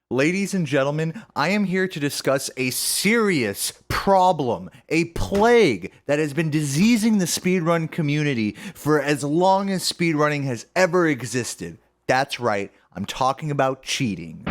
Ladies and gentlemen, I am here to discuss a serious problem, a plague that has been diseasing the speedrun community for as long as speedrunning has ever existed. That's right, I'm talking about cheating.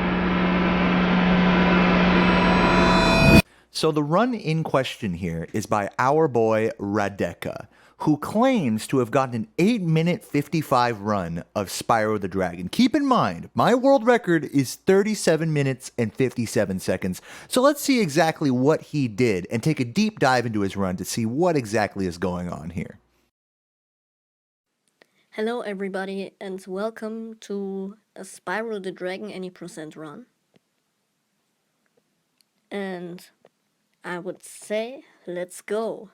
So the run in question here is by our boy Radeka, who claims to have gotten an 8-minute 55 run of Spyro the Dragon. Keep in mind, my world record is 37 minutes and 57 seconds. So let's see exactly what he did and take a deep dive into his run to see what exactly is going on here. Hello everybody and welcome to a Spyro the Dragon any percent run. And I would say, let's go.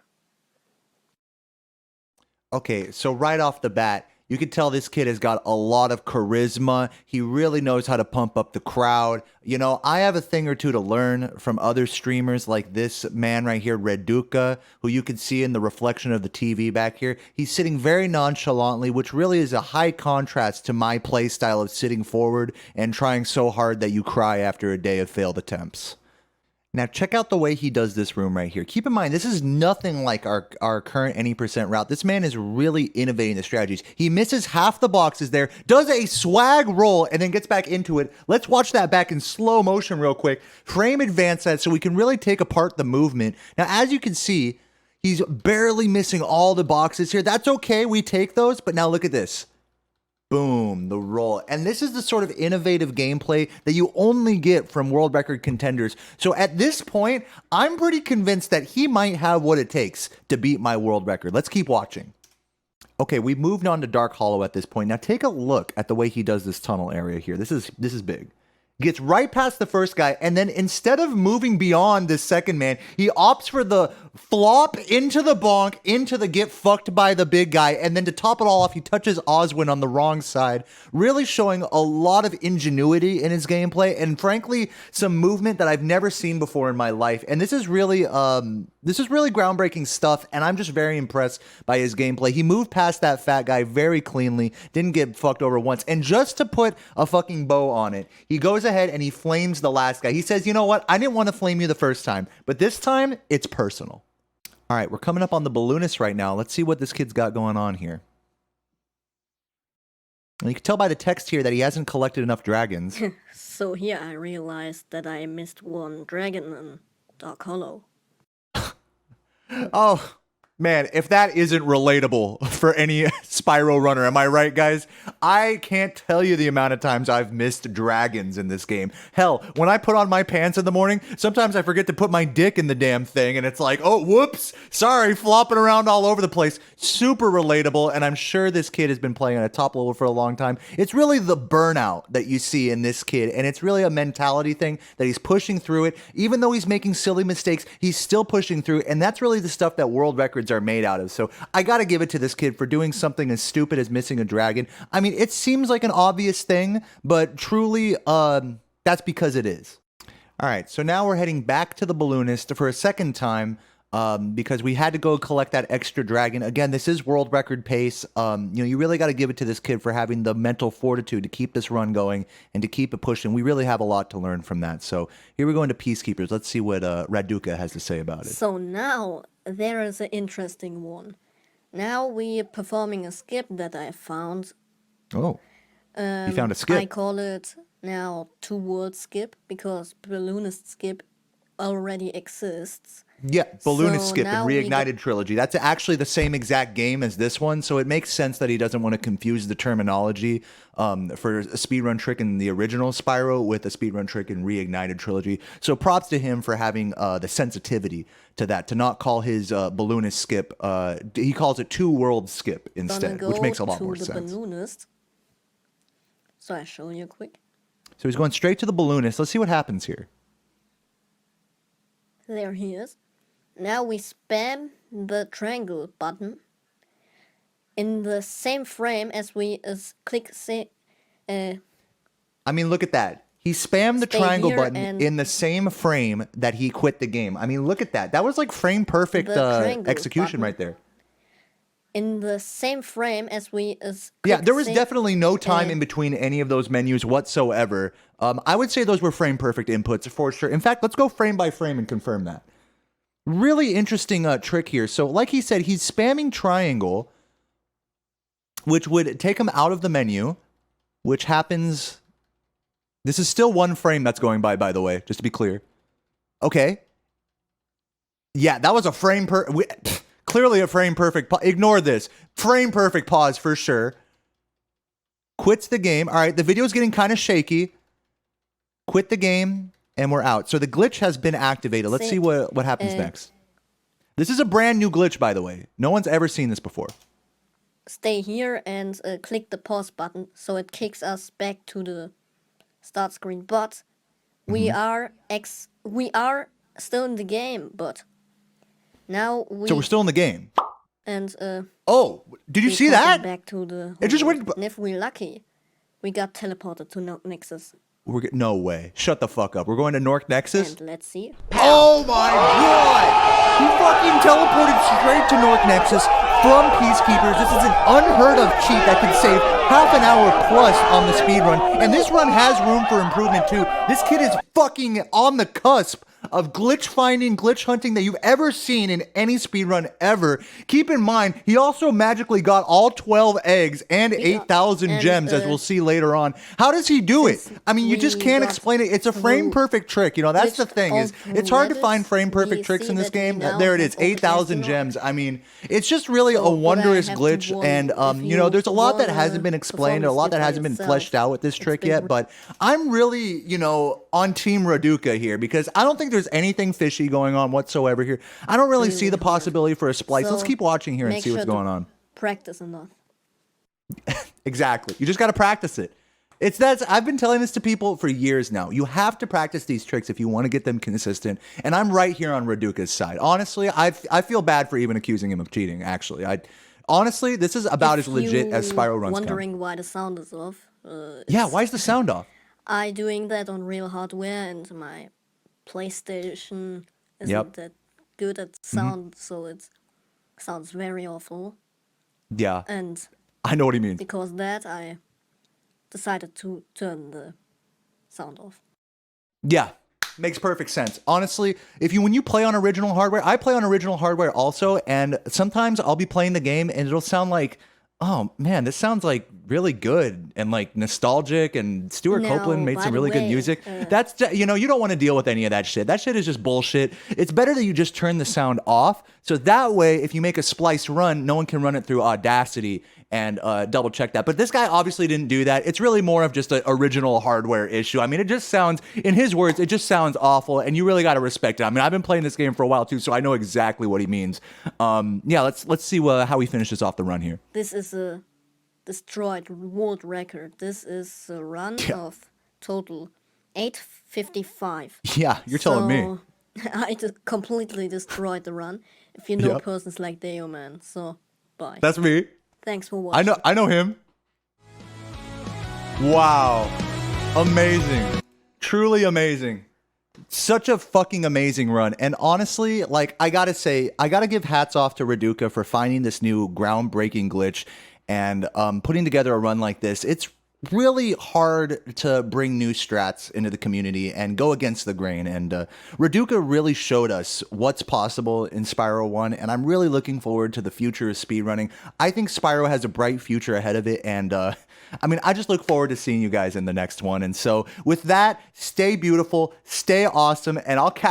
Okay, so right off the bat, you can tell this kid has got a lot of charisma. He really knows how to pump up the crowd. You know, I have a thing or two to learn from other streamers like this man right here, Reduca, who you can see in the reflection of the TV back here. He's sitting very nonchalantly, which really is a high contrast to my play style of sitting forward and trying so hard that you cry after a day of failed attempts. Now check out the way he does this room right here. Keep in mind, this is nothing like our current any percent route. This man is really innovating the strategies. He misses half the boxes there, does a swag roll, and then gets back into it. Let's watch that back in slow motion real quick. Frame advance that so we can really take apart the movement. Now, as you can see, he's barely missing all the boxes here. That's okay, we take those, but now look at this. Boom, the roll. And this is the sort of innovative gameplay that you only get from world record contenders. So at this point, I'm pretty convinced that he might have what it takes to beat my world record. Let's keep watching. Okay, we've moved on to Dark Hollow at this point. Now take a look at the way he does this tunnel area here. This is big. Gets right past the first guy, and then instead of moving beyond this second man, he opts for the flop into the bonk, into the get fucked by the big guy, and then to top it all off, he touches Oswin on the wrong side, really showing a lot of ingenuity in his gameplay, and frankly, some movement that I've never seen before in my life. And this is really groundbreaking stuff, and I'm just very impressed by his gameplay. He moved past that fat guy very cleanly, didn't get fucked over once, and just to put a fucking bow on it, he goes ahead and he flames the last guy. He says, you know what? I didn't want to flame you the first time, but this time it's personal. All right, we're coming up on the balloonist right now. Let's see what this kid's got going on here. And you can tell by the text here that he hasn't collected enough dragons. So here I realized that I missed one dragon in Dark Hollow. Oh, man, if that isn't relatable for any Spyro runner, am I right, guys? I can't tell you the amount of times I've missed dragons in this game. Hell, when I put on my pants in the morning, sometimes I forget to put my dick in the damn thing, and it's like, oh, whoops, sorry, flopping around all over the place. Super relatable, and I'm sure this kid has been playing at a top level for a long time. It's really the burnout that you see in this kid, and it's really a mentality thing that he's pushing through it. Even though he's making silly mistakes, he's still pushing through, and that's really the stuff that world records are made out of. So I gotta give it to this kid for doing something as stupid as missing a dragon. I mean, it seems like an obvious thing, but truly, that's because it is. All right, so now we're heading back to the balloonist for a second time, because we had to go collect that extra dragon. Again, this is world record pace. You really got to give it to this kid for having the mental fortitude to keep this run going and to keep it pushing. We really have a lot to learn from that. So here we go into Peacekeepers. Let's see what Raduca has to say about it. So now there is an interesting one. Now we're performing a skip that I found. Oh, you found a skip. I call it now two-word skip because balloonist skip already exists. Yeah, Balloonist So Skip and now Reignited Trilogy. That's actually the same exact game as this one, so it makes sense that he doesn't want to confuse the terminology for a speedrun trick in the original Spyro with a speedrun trick in Reignited Trilogy. So props to him for having the sensitivity to that, to not call his Balloonist Skip, he calls it two-world skip instead, which makes a lot more sense. Balloonist. So I show you quick. So he's going straight to the Balloonist. Let's see what happens here. There he is. Now we spam the triangle button in the same frame as we click I mean, look at that. He spammed the triangle button in the same frame that he quit the game. I mean, look at that. That was like frame perfect execution right there. in the same frame as we is. Yeah, there was click definitely no time and- in between any of those menus whatsoever. I would say those were frame perfect inputs for sure. In fact, let's go frame by frame and confirm that. Really interesting trick here. So like he said, he's spamming triangle, which would take him out of the menu, which happens. This is still one frame that's going by the way, just to be clear. Okay. Yeah, that was a frame clearly a frame perfect. Ignore this. Frame perfect pause for sure. Quits the game. All right, the video's getting kind of shaky. Quit the game, and we're out. So the glitch has been activated. Let's see what happens next. This is a brand new glitch, by the way. No one's ever seen this before. Stay here and click the pause button, so it kicks us back to the start screen. But we are still in the game, but now So we're still in the game. and Oh, did you see we that? back to the It just home. went. And if we're lucky, we got teleported to Nexus. No way. Shut the fuck up. We're going to North Nexus. And let's see. Oh my god! He fucking teleported straight to North Nexus from Peacekeepers. This is an unheard of cheat that could save half an hour plus on the speedrun. And this run has room for improvement too. This kid is fucking on the cusp of glitch finding, glitch hunting that you've ever seen in any speedrun ever. Keep in mind, he also magically got all 12 eggs and 8,000 gems, as we'll see later on. How does he do it? I mean, you just can't explain it. It's a frame perfect trick. You know, that's the thing is, it's hard to find frame perfect tricks in this game. There it is, 8,000 gems. I mean, it's just really a wondrous glitch. And, you know, there's a lot that hasn't been explained, a lot that hasn't been fleshed out with this trick yet. But I'm really, you know, on Team Raduca here because I don't think there's anything fishy going on whatsoever here. I don't really see the possibility for a splice. Let's keep watching here and see what's going on. Practice enough. Exactly. You just got to practice it. I've been telling this to people for years now. You have to practice these tricks if you want to get them consistent. And I'm right here on Raduca's side. Honestly, I feel bad for even accusing him of cheating, actually. Honestly, this is about as legit as Spyro runs wondering why the sound is off. Yeah, why is the sound off? I doing that on real hardware and my PlayStation isn't that good at sound, so it sounds very awful. Yeah, And I know what he means. because of that, I decided to turn the sound off. Yeah, makes perfect sense. Honestly, when you play on original hardware, I play on original hardware also, and sometimes I'll be playing the game and it'll sound like, oh man, this sounds like really good and like nostalgic, and Stuart Copeland made some really good music. That's, you know, you don't want to deal with any of that shit. That shit is just bullshit. It's better that you just turn the sound off, so that way if you make a splice run, no one can run it through Audacity and double check that. But this guy obviously didn't do that. It's really more of just an original hardware issue. I mean, it just sounds, in his words, it just sounds awful, and you really got to respect it. I mean, I've been playing this game for a while too, so I know exactly what he means. Yeah, let's see how he finishes off the run here. This is a destroyed world record. This is a run of total 8:55. Yeah, you're telling me. I completely destroyed the run. If you know persons like Deo, man. So, bye. That's me. Thanks for watching. I know him. Wow. Amazing. Truly amazing. Such a fucking amazing run. And honestly, like, I gotta give hats off to Raduca for finding this new groundbreaking glitch and putting together a run like this. It's really hard to bring new strats into the community and go against the grain. And Raduca really showed us what's possible in Spyro 1. And I'm really looking forward to the future of speedrunning. I think Spyro has a bright future ahead of it. And I mean, I just look forward to seeing you guys in the next one. And so with that, stay beautiful, stay awesome, and I'll catch